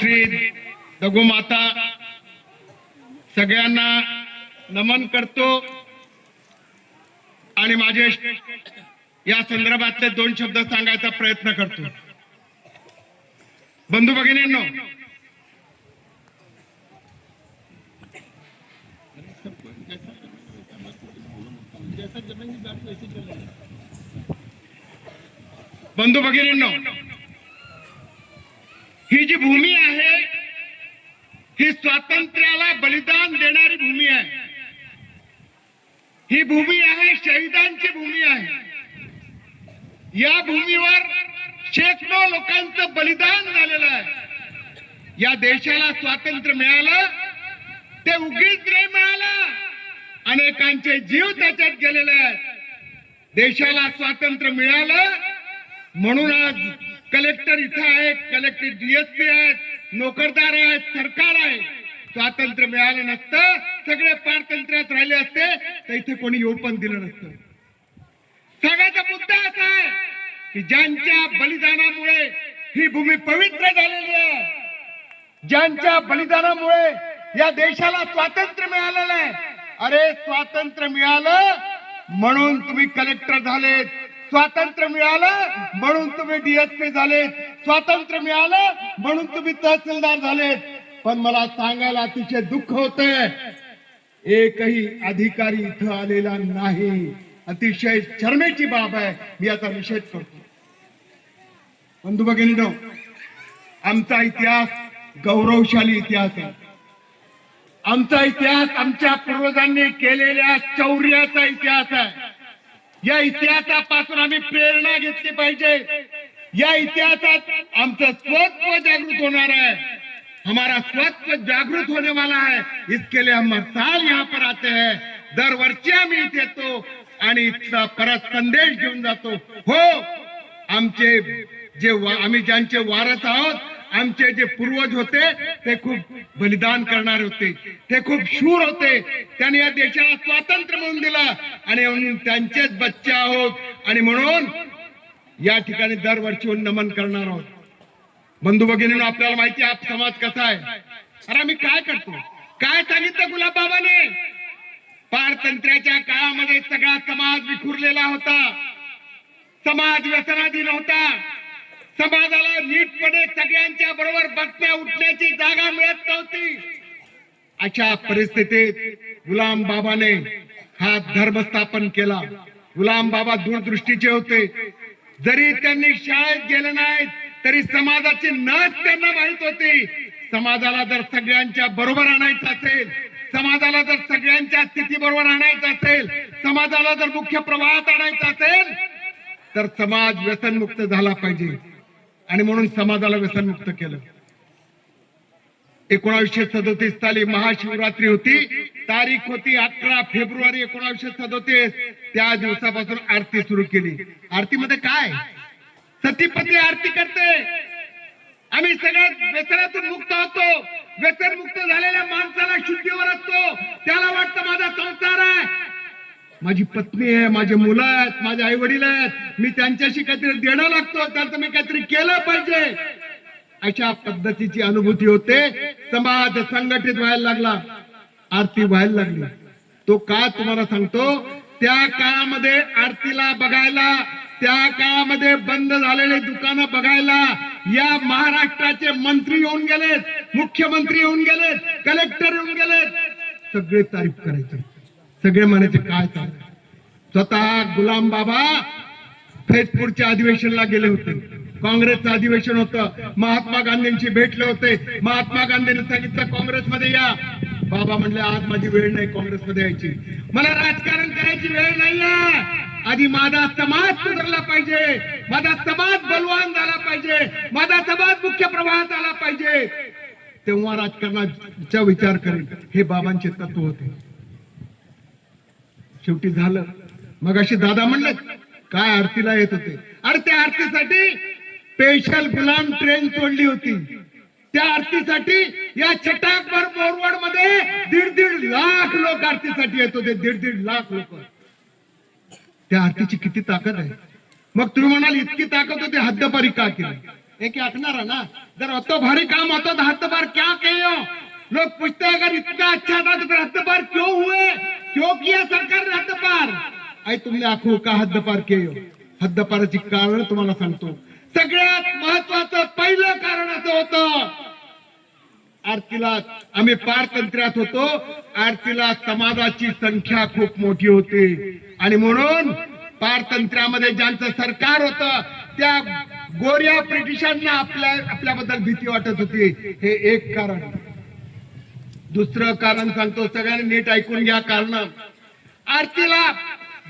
श्री दगुमाता सगळ्यांना नमन करतो आणि माझे या संदर्भातले 2 शब्द सांगायचा प्रयत्न करतो। बंधू भगिनींनो, बंधू भगिनींनो, ही जी भूमी आहे ही स्वातंत्र्याला बलिदान देणारी भूमी आहे। ही भूमी आहे शहीदांची भूमी आहे। या भूमीवर शेकडो लोकांचं बलिदान झालेलं आहे। या देशाला स्वातंत्र्य मिळालं ते उगीच नाही मिळालं, अनेकांचे जीव त्याच्यात गेलेले आहेत। देशाला स्वातंत्र्य मिळालं म्हणून आज कलेक्टर इथं आहेत, कलेक्टर डीएसपी आहेत, नोकरदार आहेत, सरकार आहे। स्वातंत्र्य मिळालं नसतं, सगळे पारतंत्र्यात राहिले असते तर इथे कोणी येऊ पण दिलं नसतं। सगळ्याचा मुद्दा असा आहे की ज्यांच्या बलिदानामुळे ही भूमी पवित्र झालेली आहे, ज्यांच्या बलिदानामुळे या देशाला स्वातंत्र्य मिळालेलं आहे। अरे स्वातंत्र्य मिळालं म्हणून तुम्ही कलेक्टर झालेत, स्वातंत्र्य मिळालं म्हणून तुम्ही डीएसपी झालेत, स्वातंत्र्य मिळालं म्हणून तुम्ही तहसीलदार झालेत। पण मला सांगायला अतिशय दुःख होतंय, एकही अधिकारी इथं आलेला नाही। अतिशय शर्मेची बाब आहे, मी याचा निषेध करतो। बंधू भगिनींनो, आमचा इतिहास गौरवशाली इतिहास आहे। आमचा इतिहास आमच्या पूर्वजांनी केलेल्या शौर्याचा इतिहास आहे। या इतिहासापासून आम्ही प्रेरणा घेतली पाहिजे। या इतिहासात आमचं स्वत्व जागृत होणार है। हमारा स्वत्व जागृत होने वाला है। इसके लिए हम हर साल यहाँ पर आते हैं। दरवर्षी आम्ही इथे येतो आणि इथला परत संदेश घेऊन जातो। हो, आमचे जे आम्ही ज्यांचे वारस आहोत, आमचे जे पूर्वज होते ते खूप बलिदान करणारे होते, ते खूप शूर होते। त्यांनी या देशाला स्वातंत्र्य मिळवून दिलं आणि म्हणून त्यांचेच बच्चे आहोत आणि म्हणून या ठिकाणी दरवर्षी नमन करणार आहोत। बंधू भगिनींनो, आपल्याला माहिती आहे समाज कसा आहे। अरे आम्ही काय करतो, काय सांगितलं गुलाबबाबाने? पारतंत्र्याच्या काळामध्ये सगळा समाज विखुरलेला होता, समाज व्यसनाधीन होता, समाजाला नीटपणे सगळ्यांच्या बरोबर बसण्या उठण्याची जागा मिळत नव्हती। अशा परिस्थितीत गुलाम बाबाने हा धर्म स्थापन केला। गुलाम बाबा दूरदृष्टीचे होते। जरी त्यांनी शाळेत गेले नाहीत तरी समाजाची नस त्यांना माहित होती। समाजाला जर सगळ्यांच्या बरोबर आणायचं असेल, समाजाला जर सगळ्यांच्या स्थिती बरोबर आणायचं असेल, समाजाला जर मुख्य प्रवाहात आणायचं असेल तर समाज व्यसनमुक्त झाला पाहिजे आणि म्हणून समाजाला व्यसनमुक्त केलं। 1937 साली महाशिवरात्री होती, तारीख होती 18 फेब्रुवारी 1937। त्या दिवसापासून आरती सुरू केली। आरतीमध्ये काय? सतीपती आरती करते। आम्ही सगळ्यात व्यसनातून मुक्त होतो। व्यसन मुक्त झालेल्या माणसाला शुद्धीवर असतो, त्याला वाटतं माझा संसार आहे, माझी पत्नी आहे, माझे मुलं आहेत, माझे आई वडील आहेत, मी त्यांच्याशी काहीतरी देणं लागतो, त्यांचं मी काहीतरी केलं पाहिजे, अशा पद्धतीची अनुभूती होते। समाज संघटित व्हायला लागला, आरती व्हायला लागली। तो का तुम्हाला सांगतो, त्या काळामध्ये आरतीला बघायला, त्या काळामध्ये बंद झालेले दुकानं बघायला या महाराष्ट्राचे मंत्री येऊन गेलेत, मुख्यमंत्री येऊन गेलेत, कलेक्टर येऊन गेलेत, सगळे तारीफ करायचे, सगळे म्हणायचे काय चाललंय। स्वतः गुलाम बाबा फैजपूरच्या अधिवेशनाला गेले होते, काँग्रेसचं अधिवेशन होतं, महात्मा गांधींशी भेटले होते। महात्मा गांधींनी सांगितलं काँग्रेसमध्ये या। बाबा म्हणले आज माझी वेळ नाही काँग्रेसमध्ये यायची, मला राजकारण करायची वेळ नाहीये, आधी माझा समाज सुधारला पाहिजे, माझा समाज बलवान झाला पाहिजे, माझा समाज मुख्य प्रवाहात आला पाहिजे, तेव्हा राजकारणाचा विचार करेल। हे बाबांचे तत्व होते। शेवटी झालं। मग अशी दादा म्हणले काय आरतीला येत होते, अरे त्या आरतीसाठी स्पेशल गुलाम ट्रेन सोडली होती। त्या आरतीसाठी या छटाकभर मोरवड मध्ये 1.5 लाख लोक आरतीसाठी येत होते। 1.5 लाख लोक। त्या आरतीची किती ताकद आहे। मग तुम्ही म्हणाल इतकी ताकद होती, हद्दपारी का केली? एक आखनारा ना जर अतो भारी काम होता तो हद बार क्या कहे हो? लोग पूछते हैं अगर इतना अच्छा था तो फिर हद पार क्यों हुए, क्यों किया सरकार ने हद पार? आई तुमने आखू का हद पार किए हो? हद पाराची कारण तुम्हाला सांगतो. सगळ्यात महत्वाचं पहिलं कारण असं होतं, आरतीला आम्ही पारतंत्र्यात होतो, आरतीला समाजाची संख्या खूप मोठी होती आणि म्हणून पारतंत्र्यामध्ये ज्यांचं सरकार होतं त्या गोऱ्या ब्रिटिशांना आपल्याबद्दल भीती वाटत होती. हे एक कारण. दुसरं कारण सांगतो, सगळ्यांनी नीट ऐकून घ्या. कारण आरतीला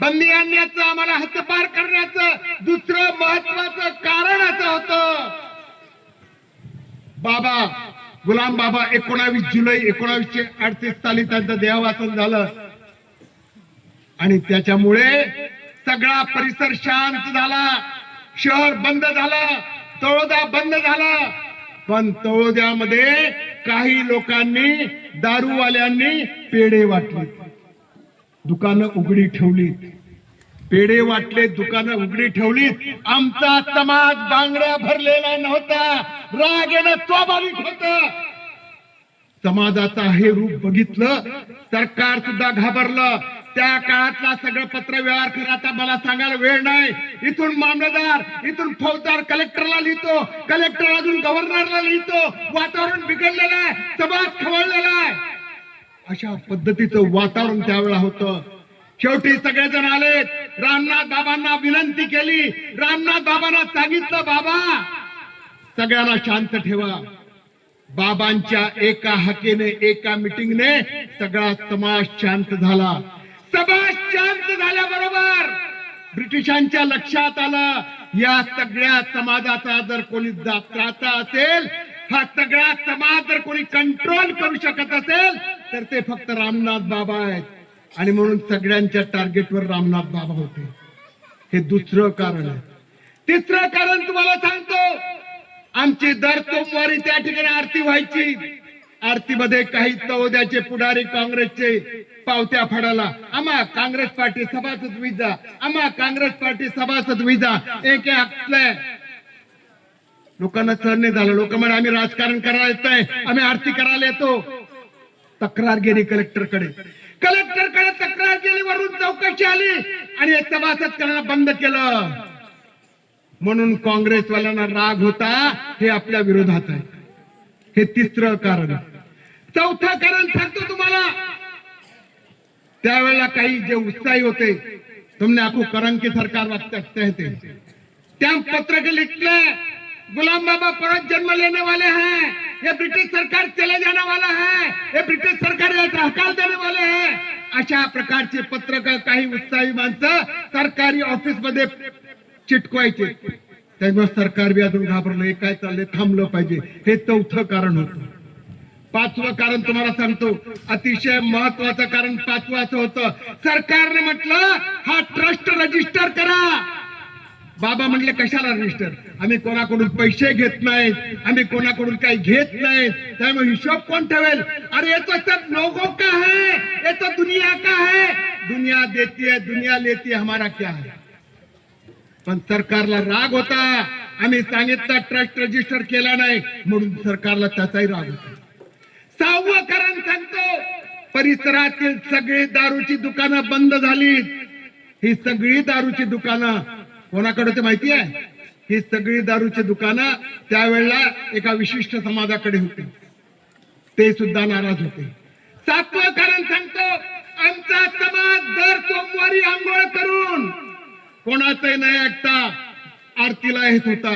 बंदी आणण्याचं, आम्हाला हद्दपार करण्याचं दुसरं महत्वाचं कारण असं होतं, बाबा गुलाम बाबा 19 जुलै 1938 साली त्यांचं देहावसान झालं आणि त्याच्यामुळे सगळा परिसर शांत झाला. शहर बंद झालं, तळोदा बंद झाला. पण तळोद्यामध्ये काही लोकांनी, दारूवाल्यांनी पेढे वाटले, दुकानं उघडी ठेवली, पेढे वाटले, दुकानं उघडी ठेवली. आमचा समाज बांगड्या भरलेला नव्हता, राग येणं स्वाभाविक होतं. समाजाचा हे रूप बघितलं सरकार सुद्धा घाबरलं. त्या काळातला सगळं पत्र व्यवहार खरं आता मला सांगायला वेळ नाही. इथून मामलेदार, इथून फौजदार कलेक्टरला लिहितो, कलेक्टर अजून गव्हर्नरला लिहितो. वातावरण बिघडलेलं आहे, समाज खवळलेला आहे. अशा पद्धतीचं वातावरण त्यावेळेला होतं. शेवटी सगळेजण आले, रामनाथ बाबांना विनंती केली. रामनाथ बाबांना सांगितलं, बाबा सगळ्यांना शांत ठेवा. बाबांच्या एका हाकेने, एका मिटिंगने सगळा समाज शांत झाला. समाज शांत झाल्याबरोबर ब्रिटिशांच्या लक्षात आलं, या सगळ्या समाजाचा जर कोणी त्राचा असेल, हा सगळा समाज जर कोणी कंट्रोल करू शकत असेल तर ते फक्त रामनाथ बाबा आहेत. आणि म्हणून सगळ्यांच्या टार्गेटवर रामनाथ बाबा होते. हे दुसरं कारण आहे. तिसरं कारण तुम्हाला सांगतो, आमची दर सोमवारी त्या ठिकाणी आरती व्हायची. आरतीमध्ये काही तळोद्याचे पुढारी काँग्रेसचे पावत्या फाडायला, आम्हा काँग्रेस पार्टी सभासद विजा, आम्हा काँग्रेस पार्टी सभासद विजा. एक आपल्या लोकांना सहन नाही झालं. लोक म्हणे आम्ही राजकारण करायला येतोय, आम्ही आरती करायला येतो. तक्रार गेली कलेक्टरकडे, कलेक्टरकडे तक्रार गेली, वरून चौकशी आली आणि हे सभासद करणं बंद केलं. म्हणून काँग्रेसवाल्यांना राग होता, हे आपल्या विरोधात आहे. हे तिसरं कारण. चौथं कारण सांगतो तुम्हाला, त्यावेळेला काही जे उत्साही होते, तुमने आपको करंग के सरकार वागते थे, त्या पत्र के लिखले गुलाम बाबा परत जन्म लेने वाले हैं, ये ब्रिटिश सरकार चले जाने वाला है, ये ब्रिटिश सरकार याचा हकाल देने वाले हैं. अशा प्रकारचे पत्रक काही उत्साही माणसं सरकारी ऑफिस मध्ये चिटकवायचे. त्यामुळे सरकार बी अजून घाबरलं, हे काय चाललंय, थांबलं पाहिजे. हे चौथं कारण होतं. पाचवं कारण तुम्हाला सांगतो, अतिशय महत्वाचं कारण पाचवं असं होतं, सरकारने म्हटलं हा ट्रस्ट रजिस्टर करा. बाबा म्हटले कशाला रजिस्टर, आम्ही कोणाकडून पैसे घेत नाहीत, आम्ही कोणाकडून काही घेत नाहीत, त्यामुळे हिशोब कोण ठेवेल. अरे ये तो सब लोगों का है, ये तो दुनिया का है, दुनिया देती है, दुनिया लेती है, हमारा क्या है. पण सरकारला राग होता, आम्ही सांगितलं ट्रस्ट रजिस्टर केला नाही, म्हणून सरकारला त्याचाही राग होता. सहावं कारण सांगतो, परिसरातील सगळी दारूची दुकानं बंद झाली. ही सगळी दारूची दुकानं कोणाकडे ते माहिती आहे? ही सगळी दारूची दुकानं त्यावेळेला एका विशिष्ट समाजाकडे होती, ते सुद्धा नाराज होते. सातवं कारण सांगतो, आमचा समाज दर सोमवारी आंघोळ करून कोणाचंही नाही ऐकता आरतीला येत होता.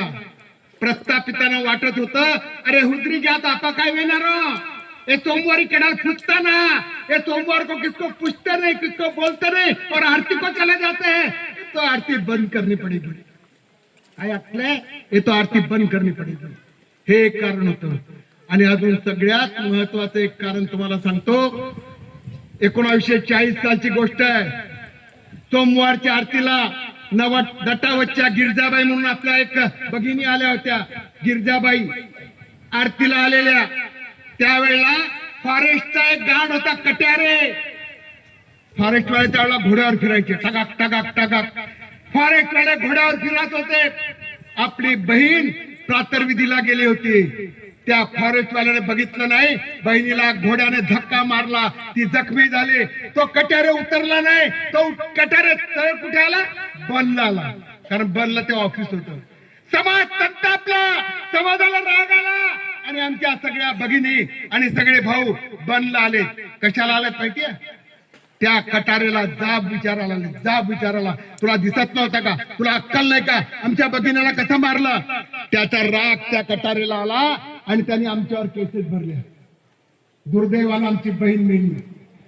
प्रस्थापितांना वाटत होतं, अरे हुजरी घ्या आपा काय वेणार, ये सोमवारी केडाल पूछता ना, ये सोमवार को किसको पूछते नहीं, किसको बोलते नहीं और आरती को चले जाते हैं, तो आरती बंद करनी पड़ेगी. ये तो आरती बंद करनी पड़ेगी. हे एक कारण होतं. आणि अजून सगळ्यात महत्वाचं एक कारण तुम्हाला सांगतो, 1940 सालची गोष्ट आहे. सोमवारच्या आरतीला दटावतच्या गिरजाबाई म्हणून आपल्या एक भगिनी आल्या होत्या. गिरजाबाई आरतीला आलेल्या त्यावेळेला फॉरेस्टचा एक गार्ड होता कट्यारे. फॉरेस्ट वाले त्यावेळेला घोड्यावर फिरायचे, टगाक टगाक टगाक. फॉरेस्ट वाले घोड्यावर फिरत होते. आपली बहीण प्रातर्विधीला गेले होते. त्या फॉरेस्टवाल्याने बघितलं नाही, बहिणीला घोड्याने धक्का मारला, ती जखमी झाली. तो कट्यारे उतरला नाही, तो कट्यारे तळ कुठे आला? बनला आला, कारण बनला ते ऑफिस होतं. समाज संतापला, समाजाला राग आला आणि आमच्या सगळ्या भगिनी आणि सगळे भाऊ बनला आले. कशाला आलेत माहितीये? त्या कटारेला जाब विचारायला, जाब विचारायला. तुला दिसत नव्हता का? तुला अक्कल नाही का? आमच्या भगिनीला कसं मारलं? त्याचा राग त्या कटारेला आला आणि त्यांनी आमच्यावर केसेस भरल्या. दुर्दैवानं आमची बहीण मेली.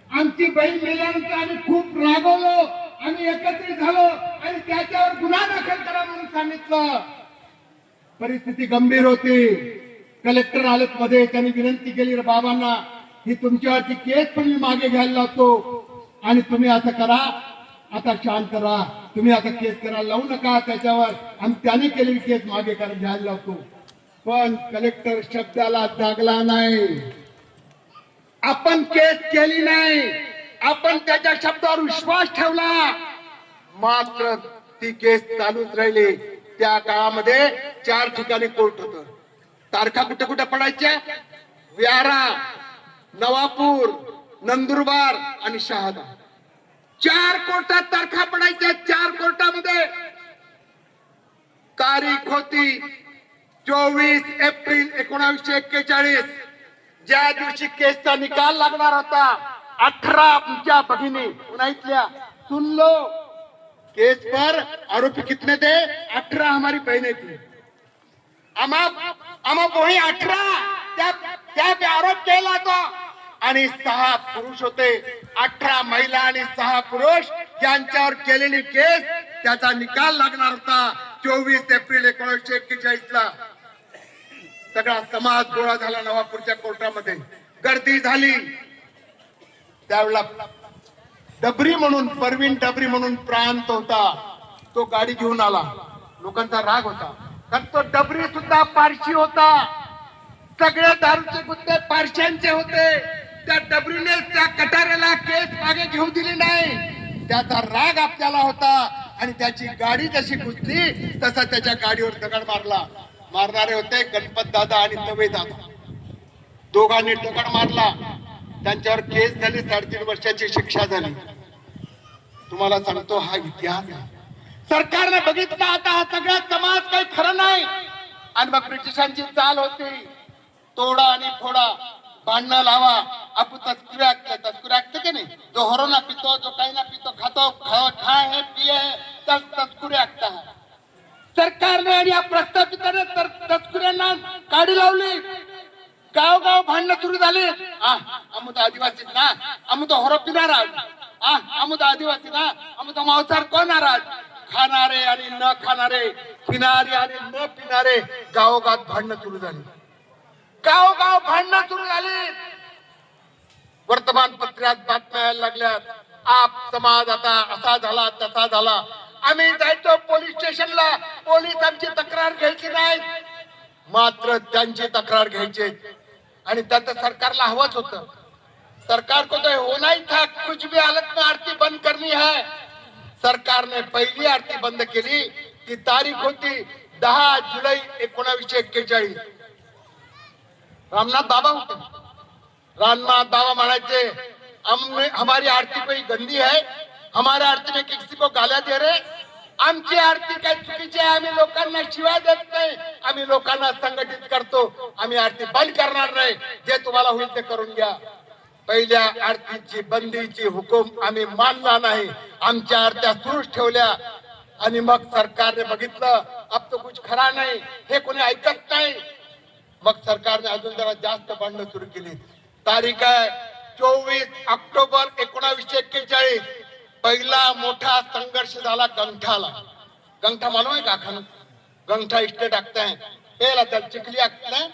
आमची बहीण मेल्यानंतर आम्ही खूप रागवलो, आम्ही एकत्रित झालो आणि त्याच्यावर गुन्हा दाखल करा म्हणून सांगितलं. परिस्थिती गंभीर होती. कलेक्टर आलेत मध्ये, त्यांनी विनंती केली, रे बाबांना ही तुमच्यावरची केस पण मी मागे घ्यायला लावतो आणि तुम्ही असं करा, आता शांत राहा, तुम्ही आता केस करायला लावू नका त्याच्यावर, आम्ही त्याने केलेली केस मागे घ्यायला लावतो. पण कलेक्टर शब्दाला जागला नाही. आपण केस केली नाही, आपण त्याच्या शब्दावर विश्वास ठेवला, मात्र ती केस चालूच राहिली. त्या काळामध्ये 4 ठिकाणी कोर्ट होतं. तारखा कुठे कुठे पडायच्या? व्यारा, नवापूर, नंदुरबार आणि शहादा. 4 कोर्टात तारखा पडायच्या. 4 कोर्टामध्ये तारीख होती 24 एप्रिल 1941. ज्या दिवशी केसचा निकाल लागणार होता, 18 आमच्या भगिनी पुण्यातल्या सुन लो, केस पर आरोपी कितने थे? 18 हमारी बहनें थी. आम्हा वही 18 त्या पे आरोप केला होता आणि 6 पुरुष होते. 18 महिला आणि 6 पुरुष यांच्यावर केलेली केस, त्याचा निकाल लागणार होता 24 एप्रिल 1941 ला. सगळा समाज गोळा झाला नवापूरच्या कोर्टामध्ये. गर्दी झाली. त्यावेळेला डबरी म्हणून, परवीन डबरी म्हणून प्रांत होता, तो गाडी घेऊन आला. लोकांचा राग होता, कारण तो डबरी सुद्धा पारशी होता. सगळे दारूचे गुत्ते पारशांचे होते. त्या डबरीने त्या कटाऱ्याला केस मागे घेऊ दिली नाही. त्याचा राग आपल्याला होता आणि त्याची गाडी जशी घुसली तसा त्याच्या गाडीवर दगड मारला. मारणारे होते गणपत दादा आणि तवे दादा. दोघांनी दगड मारला. त्यांच्यावर केस झाली, 3.5 वर्षाची शिक्षा झाली. तुम्हाला सांगतो हा इतिहास आहे. सरकारने बघितलं आता हा सगळा समाज काही खरं नाही आणि मग ब्रिटिशांची चाल होती, तोडा आणि फोडा, भांडणं लावा. आपण तस्कुरे ऐकते की नाही? जो हरो ना पितो, जो काही ना पितो, खातो खाय है पिये है, तस्कुरे ऐकता है. सरकारने आणि या प्रस्थापिताने तस्कुऱ्यांना काढी लावली. गावगाव भांडणं सुरू झाली. अमुद आदिवासी ना, अमुद हरो पिणार, अमुद आदिवासी ना, अमुद मांसाहार कोण नाराज? खाणारे आणि न खाणारे, पिणारे आणि न पिणारे, गावोगाव भांडणं सुरू झाली. गावोगाव भांडणं सुरू झाली. वर्तमानपत्रात बातम्या यायला लागल्यात, आप समाज आता असा झाला तसा झाला. आम्ही जायचो पोलीस स्टेशनला, पोलीस आमची तक्रार घ्यायची नाही, मात्र त्यांची तक्रार घ्यायची. आणि त्यात सरकारला हवंच होतं. सरकार को तो होना ही था, कुछ भी हालत में आरती बंद करनी है. सरकारने पहिली आरती बंद केली. ती तारीख होती 10 जुलै 1941. रामनाथ बाबा होते. रामनाथ बाबा म्हणायचे, हमारी आरती कोई गंदी है, हमारी आरती में किसी को गाल्या दे रहे. आमची आरती काय चुकीची आहे, आम्ही लोकांना शिवाय देत नाही, आम्ही लोकांना संघटित करतो, आम्ही आरती बंद करणार नाही, जे तुम्हाला होईल ते करून घ्या. पहिल्या आरतीची बंदीची हुकूम आम्ही मानला नाही, आमच्या आरत्या सुरूच ठेवल्या. आणि मग सरकारने बघितलं अब तो कुछ खरा नाही, हे कोणी ऐकत नाही. मग सरकारने अजून जरा जास्त भांडणं सुरू केली. तारीख आहे 24 ऑक्टोबर 1941. पहिला मोठा संघर्ष झाला गंठाला. गंठा मालूम है का? गंठा स्टेट आखते हैं, पहिला तर चिखली आखते हैं,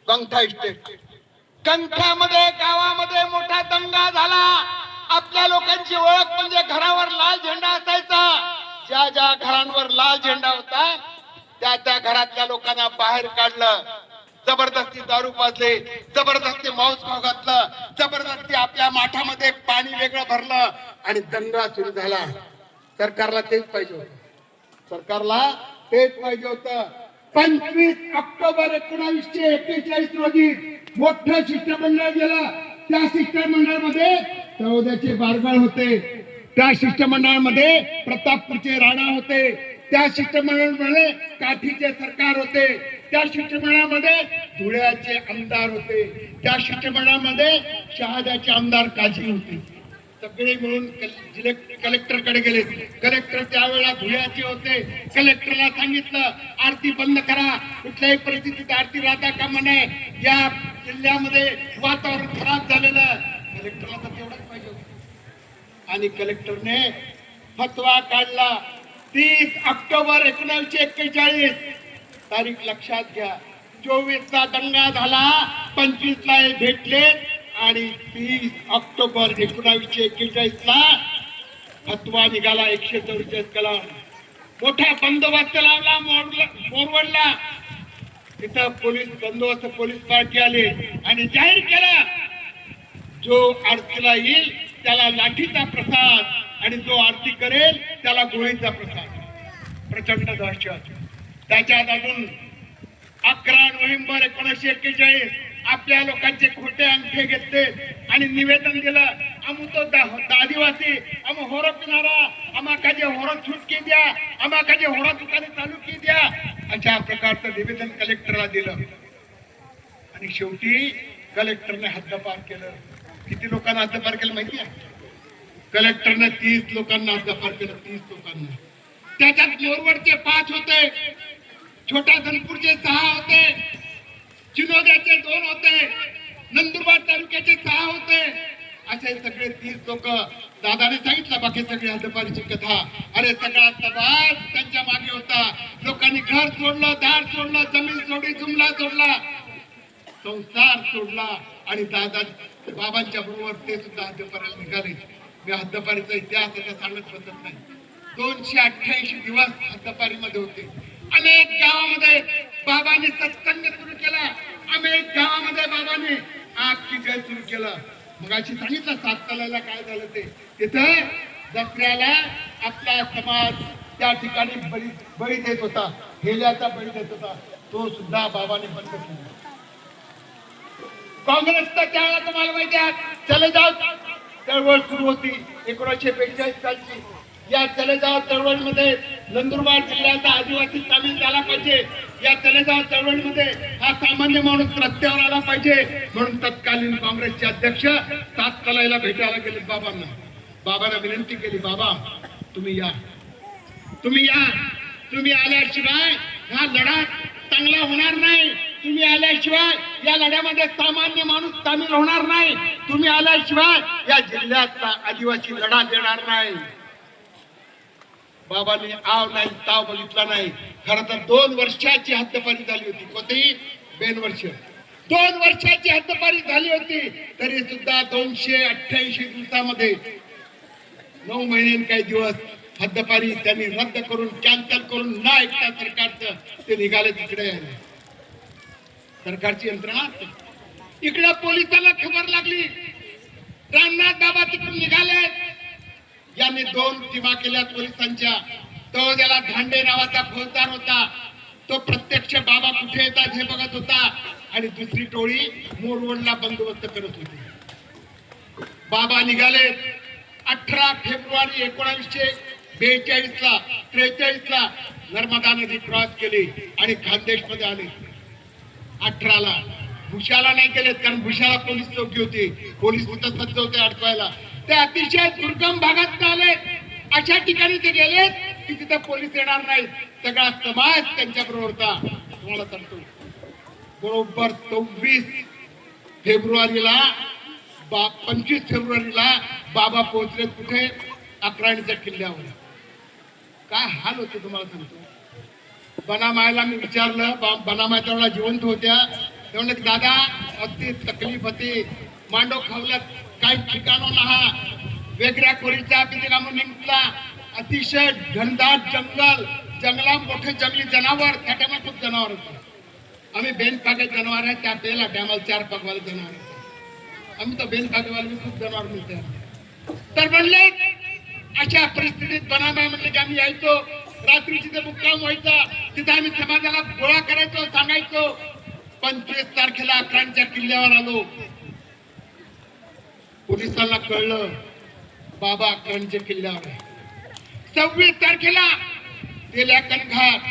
गंठा स्टेट. गंठामध्ये गावामध्ये मोठा दंगा झाला. आपल्या लोकांची ओळख म्हणजे घरावर लाल झेंडा असायचा. ज्या ज्या घरांवर लाल झेंडा होता त्या त्या घरातल्या लोकांना बाहेर काढलं. जबरदस्ती दारू पाजले, जबरदस्ती मांस खाऊ घातलं, जबरदस्ती आपल्या माठामध्ये पाणी वेगळं भरलं आणि दंगा सुरू झाला. सरकारला तेच पाहिजे होतं. सरकारला तेच पाहिजे होतं. 25 ऑक्टोबर 1941 रोजी मोठं शिष्टमंडळ गेलं. त्या शिष्टमंडळामध्ये तळोद्याचे बारगाळ होते, त्या शिष्टमंडळामध्ये प्रतापपूरचे राणा होते, त्या शिष्टमंडळामध्ये काठीचे सरकार होते, त्या शिष्टमंडळामध्ये धुळ्याचे आमदार होते, त्या शिष्टमंडळामध्ये शहाद्याचे आमदार काझी होते. सगळे मिळून कलेक्टरकडे गेले. कलेक्टर त्यावेळेला धुळ्याचे होते. कलेक्टरला सांगितलं आरती बंद करा, कुठल्याही परिस्थितीत आरती राहता कामा नये, या जिल्ह्यामध्ये वातावरण खराब झालेलं. कलेक्टरला तर तेवढंच पाहिजे होतं. आणि कलेक्टरने फतवा काढला. 30 ऑक्टोबर 1941 तारीख लक्षात घ्या. 24 ला दंगा झाला, 25 ला हे भेटले आणि 30 ऑक्टोबर 1941 ला फतवा निघाला. 144 कलम. मोठा बंदोबस्त लावला मोरवडला. तिथं पोलीस बंदोबस्त, पोलीस पार्टी आले आणि जाहीर केला जो आरतीला येईल त्याला लाठीचा प्रसाद आणि जो आरती करेल त्याला गोळीचा प्रसाद. प्रचंड दहशत. त्याच्यात अजून 11 नोव्हेंबर 1941 आपल्या लोकांचे खोटे अंगठे घेतले आणि निवेदन दिलं, आम्ही तो आदिवासी आम्ही होर पिणारा, आम्हा काजे होर छुटकी द्या, आम्हा काजे होर दुकाने चालू की द्या, अशा प्रकारचं निवेदन कलेक्टरला दिलं. आणि शेवटी कलेक्टरने हद्दपार केलं. किती लोकांना हद्दपार केलं माहिती आहे? कलेक्टरने 30 लोकांना हद्दपार केलं. 30 लोकांना. त्याच्यात मोरवडचे 5 होते, छोटा धनपूरचे 6 होते, चिनोद्याचे 2 होते, नंदुरबार तालुक्याचे 6 होते. असे सगळे 30 लोक. दादाने सांगितलं बाकी सगळी हद्दपारीची कथा. अरे सगळा तबास त्यांच्या मागे होता. लोकांनी घर सोडलं, दार सोडलं, जमीन सोडली, जुमला सोडला, संसार सोडला आणि दादा बाबांच्या बरोबर ते सुद्धा हद्दपारीला निघाले. मी हद्दपारीचा इतिहास आता सांगत बसत नाही. 288 दिवस हद्दपारीमध्ये होते. अनेक गावामध्ये बाबांनी सत्संग सुरू केला. अनेक गावामध्ये बाबांनी आगची जल सुरू केला. मग अशी सांगितलं 7 तलाला काय झालं ते. तिथं दसऱ्याला आपला समाज त्या ठिकाणी बळी देत होता, हेल्याचा बळी देत होता. तो सुद्धा बाबांनी बंद केला. काँग्रेसचा त्यावेळेला तुम्हाला माहिती आहे चले जाऊ चळवळ सुरू होती 1942 सालची. या चले जाव चळवळीमध्ये नंदुरबार जिल्ह्याचा आदिवासी सामील झाला पाहिजे. या चले जाव चळवळीमध्ये हा सामान्य माणूस रस्त्यावर आला पाहिजे म्हणून तत्कालीन काँग्रेसचे अध्यक्ष 7 तलाईला भेटायला गेले बाबांना. बाबांना विनंती केली, बाबा तुम्ही या, तुम्ही या. तुम्ही आल्याशिवाय हा लढा चांगला होणार नाही. तुम्ही आल्याशिवाय या लढ्यामध्ये सामान्य माणूस सामील होणार नाही. तुम्ही आल्याशिवाय या जिल्ह्यातला आदिवासी लढा देणार नाही. बाबांनी आव नाही ताव बघितला नाही. खर तर 2 वर्षाची हद्दपारी झाली होती. कोणती? बेनवर्ष. 2 वर्षाची हद्दपारी झाली होती. तरी सुद्धा 288 दिवसामध्ये 9 महिने काही दिवस हद्दपारी त्यांनी रद्द करून, कॅन्सल करून, न ऐकता सरकारचं ते निघाले तिकडे. सरकारची यंत्रणा. इकडे पोलिसाला खबर लागली रामनाथ बाबा तिकडून निघाले. यांनी 2 टीमा केल्या पोलिसांच्या. तो ज्याला धांडे नावाचा फौजदार होता तो प्रत्यक्ष बाबा कुठे येतात हे बघत होता आणि दुसरी टोळी मोरवडला बंदोबस्त करत होती. बाबा निघाले 18 फेब्रुवारी 1942 ला 43 ला नर्मदा नदी क्रॉस केली आणि खानदेश मध्ये आले. 18 ला भुशाला नाही गेलेत कारण भुशाला पोलीस चौकी होती. पोलीस तिथं सज्ज होते अडकवायला. ते अतिशय दुर्गम भागात आले. अशा ठिकाणी ते गेले की तिथे पोलीस येणार नाहीत. सगळा समाज त्यांच्या बरोबर होता. तुम्हाला सांगतो बरोबर 24 फेब्रुवारीला 25 फेब्रुवारीला बाबा पोहोचले कुठे? अक्राणीच्या किल्ल्यावर. काय हाल होते तुम्हाला सांगतो. बनामायला मी विचारलं, बनामाय तेवढा जिवंत होत्या. तेवढे दादा अगदी तकलीफ होती. मांडव खावल्यात काही ठिकाणं हा वेगळ्या खोरीचा निघला. अतिशय घनदाट जंगल, जंगला मोठे जंगली जनावर. त्या टायमाला खूप जनावर होतं. आम्ही बेन पागे जनावर आहे त्या पेला टायमाला 4 पगवाले जनावर. आम्ही तर बेन पागेवाले खूप जनावर मिळते. तर म्हणले अशा परिस्थितीत बनामाय म्हणले की आम्ही यायचो रात्रीची ते मुक्काम व्हायचा, तिथे आम्ही समाजाला गोळा करायचो, सांगायचो. 25 तारखेला अकरांच्या किल्ल्यावर आलो, पोलिसांना कळलं बाबा अकरांच्या किल्ल्यावर आहे. 26 तारखेला तेल्याकन घाट,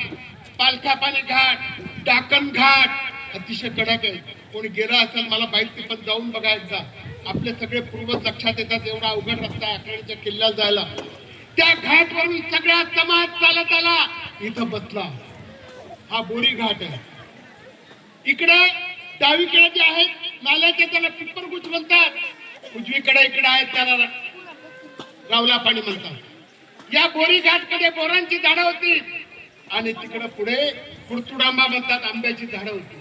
पालखापाणी घाट, टाकण घाट अतिशय कडक आहे. कोणी गेला असेल मला माहिती, पण जाऊन बघा एकदा. आपले सगळे पूर्वज लक्षात येतात. एवढा अवघड रस्ता आहे अकरांच्या किल्ल्याला जायला. त्या घाटवरून सगळा समाज चालत आला, इथं बसला. हा बोरी घाट आहे. इकडे डावीकडे जे आहेत नाल्याचे त्याला पिंपरगुच्छ म्हणतात, उजवीकडे इकडे आहेत त्याला रावला पाणी म्हणतात. या बोरी घाटकडे बोरांची झाडं होती आणि तिकडे पुढे कुडतुडांबा म्हणतात, आंब्याची झाडं होती.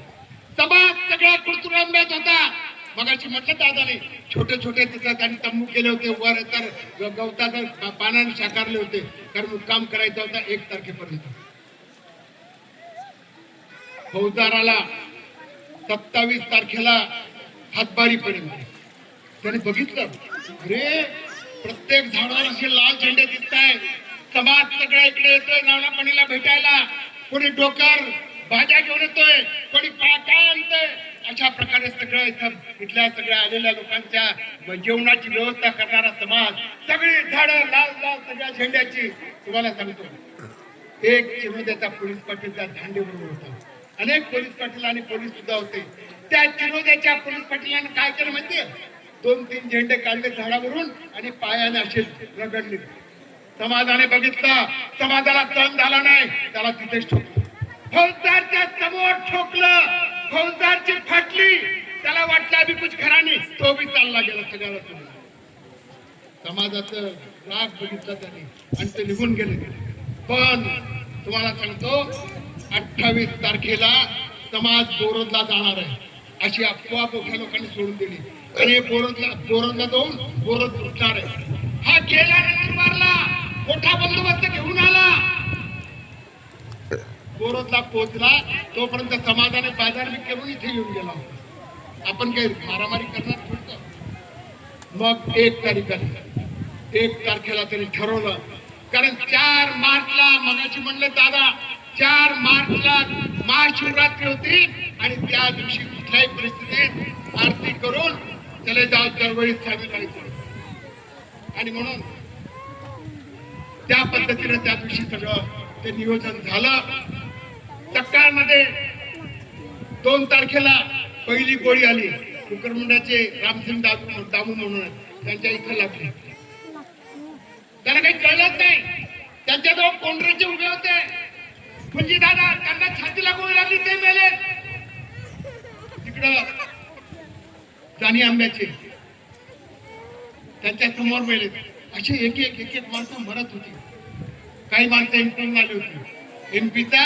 समाज सगळ्या कुडतुडांब्यात होता. मगाशी म्हटलं दादाने छोटे छोटे तिथं त्यांनी तंबू केले होते, वर तर गवताचं पानाने साकारले होते, कारण मुक्काम करायचा होता 1 तारखेपर्यंत. फौजदाराला 27 तारखेला हातबारीपर्यंत त्याने बघितलं, अरे प्रत्येक झाडावर असे लाल झेंडे दिसत आहेत. समाज सगळ्या इकडे येतोय नावलापणीला भेटायला. कोणी डोकर भाज्या घेऊन येतोय, कोणी काय आणतोय. अशा प्रकारे सगळं इथल्या सगळ्या आलेल्या लोकांच्या जेवणाची व्यवस्था करणारा समाज, सगळी झाडं लाल लाल सगळ्या झेंड्याची. तुम्हाला सांगतो, एक चिरोद्याचा पोलीस पाटील त्या दांडीबरोबर होता. अनेक पोलीस पाटील आणि पोलीस सुद्धा होते. त्या चिरोद्याच्या पोलीस पाटीलांनी काय केलं माहितीये, 2-3 झेंडे काढले झाडावरून आणि पायाने असे रगडले. समाजाने बघितलं, समाजाला सहन झाला नाही, त्याला तिथेच ठोकलं. फौजदारच्या समोर ठोकलं, फौजदारची फाटली. त्याला वाटलं अभी कुछ खरा नाही, तो बी चालला गेला सगळ्याला. समाजाचं राग बघितला त्याने आणि ते निघून गेले. पण तुम्हाला सांगतो, 28 तारखेला समाज बोरदला जाणार आहे अशी अफवा मोठ्या लोकांनी सोडून दिली आणि बोरदला जाऊन बोरद उठणार आहे. हा गेला नंदुरबारला मोठा बंदोबस्त घेऊन आला. बोरदला पोहोचला तोपर्यंत समाजाने बाजार बी करून इथे येऊन गेला. आपण काही मारामारी करणार पुढचं. मग 1 तारखेला त्यांनी ठरवलं, कारण 4 मार्चला मगाशी म्हणले दादा, 4 मार्चला महाशिवरात्री होती आणि त्या दिवशी कुठल्याही परिस्थितीत आरती करून चले जाऊ चळवळीत सामील व्हायचं. आणि म्हणून त्या पद्धतीने त्या दिवशी सगळं ते नियोजन झालं. सकाळमध्ये 2 तारखेला पहिली गोळी आली. कुकरमुंडाचे रामसिंग दामू म्हणून त्यांच्या इथं लागली. त्यांना काही कळलंच नाही. त्यांच्याजवळ कोंडरेचे उभे होते. म्हणजे दादा त्यांना छातीला गोळी लागली, ते मेले. तिकडं जाणी आंब्याचे त्यांच्या समोर मेले. अशी एक एक माणसं मरत होती. काही माणसं एमपीहून आली होती. एमपीचा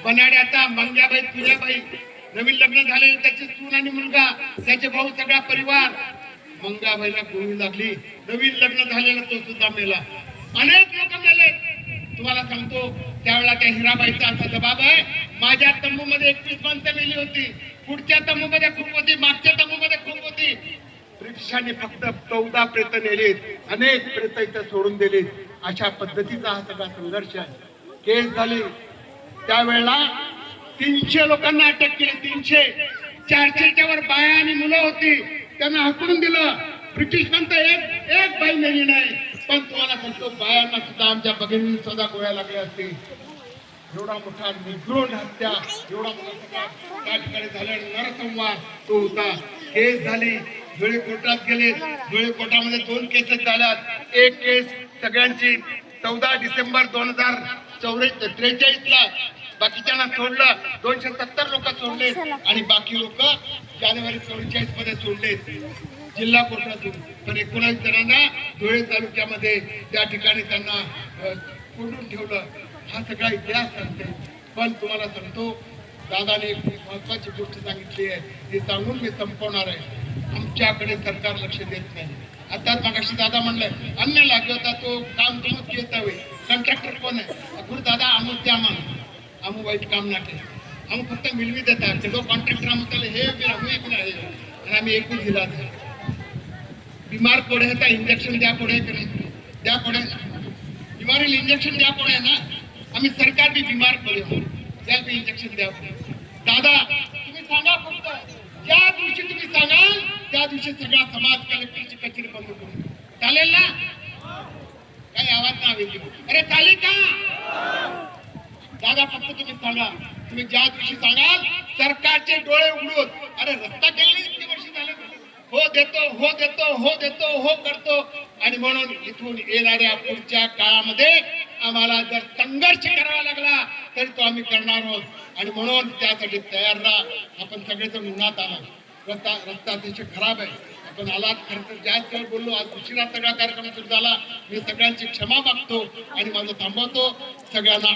बनाड्याचा मंग्याबाई तुझ्याबाई, नवीन लग्न झाले, त्याची सून आणि मुलगा, त्याचे भाऊ, सगळा परिवार. मंगाबाईला गोळी लागली. नवीन लग्न झालेला तो सुद्धा मेला. अनेक लोक मेले. तुम्हाला सांगतो, त्यावेळेला त्या हिराबाईचा असा जबाब आहे, माझ्या तंबू मध्ये 21 माणसं मेली होती, पुढच्या तंबू मध्ये खूप होती, मागच्या तंबू मध्ये खूप होती. ब्रिटिशांनी फक्त 14 प्रेत नेलेत, अनेक प्रेत इथं सोडून दिलेत. अशा पद्धतीचा हा सगळा संघर्ष आहे. केस झाली त्यावेळेला 300 लोकांना अटक केली. 300, 400च्या वर बाया आणि मुलं होती. त्यांना हकलून दिलं. ब्रिटिश म्हणतं एक बाई मेली नाही. पण तुम्हाला सांगतो, बायांना सुद्धा आमच्या भगिनींना सुद्धा गोळ्या लागल्या असतील. एवढा मोठा निग्रोध हत्या, एवढा मोठा त्या ठिकाणी झाला नरसंवाद तो होता. केस झाली, धुळे कोर्टात गेले. धुळे कोर्टामध्ये 2 केसेस झाल्यात. एक केस सगळ्यांची 14 डिसेंबर 2043 ला बाकीच्यांना सोडलं. 270 लोक सोडले आणि बाकी लोक जानेवारी 44 मध्ये सोडले जिल्हा कोर्टातून. पण 19 जणांना धुळे तालुक्यामध्ये त्या ठिकाणी त्यांना कोंडून ठेवलं. हा सगळा इतिहास सांगते. पण तुम्हाला सांगतो, दादाने एक महत्वाची गोष्ट सांगितली आहे, ती सांगून मी संपवणार आहे. आमच्याकडे सरकार लक्ष देत नाही. आता मगाशी दादा म्हणलं अन्य लागला होता तो काम तुम्ही येत हवे. कॉन्ट्रॅक्टर कोण आहे? अगोदर दादा आम्ही त्या आम्ही वाईट काम नाटे आम्ही फक्त मिळवी देतात. जो कॉन्ट्रॅक्टर आम्ही हे आणि आम्ही एकूण दिला. बीमार पडे है इंजेक्शन द्या पडे द्या पडे बीमारी इंजेक्शन द्या पडे ना. आम्ही सरकार भी बीमार पडले, त्याला इंजेक्शन द्या. दादा तुम्ही सांगा, फक्त ज्या दिवशी तुम्ही सांगाल त्या दिवशी सगळा समाज कलेक्टरची कचेरी बंद करू. चालेल ना? काही आवाज नाही. अरे चालेल का दादा? फक्त तुम्ही सांगा. तुम्ही ज्या दिवशी सांगाल सरकारचे डोळे उघडून, अरे रस्ता केले इतकी वर्ष झाले, हो देतो हो देतो हो देतो हो करतो. आणि म्हणून इथून येणाऱ्या पुढच्या काळामध्ये आम्हाला जर संघर्ष करावा लागला तरी तो आम्ही करणार आहोत. आणि म्हणून त्यासाठी तयार राहा. आपण सगळेजण उन्हात आला, रस्ता अतिशय खराब आहे. आपण आलात, खरं तर जास्त वेळ बोललो, आज उशिरा सगळा कार्यक्रम सुरू झाला. मी सगळ्यांची क्षमा मागतो आणि माझं थांबवतो. सगळ्यांना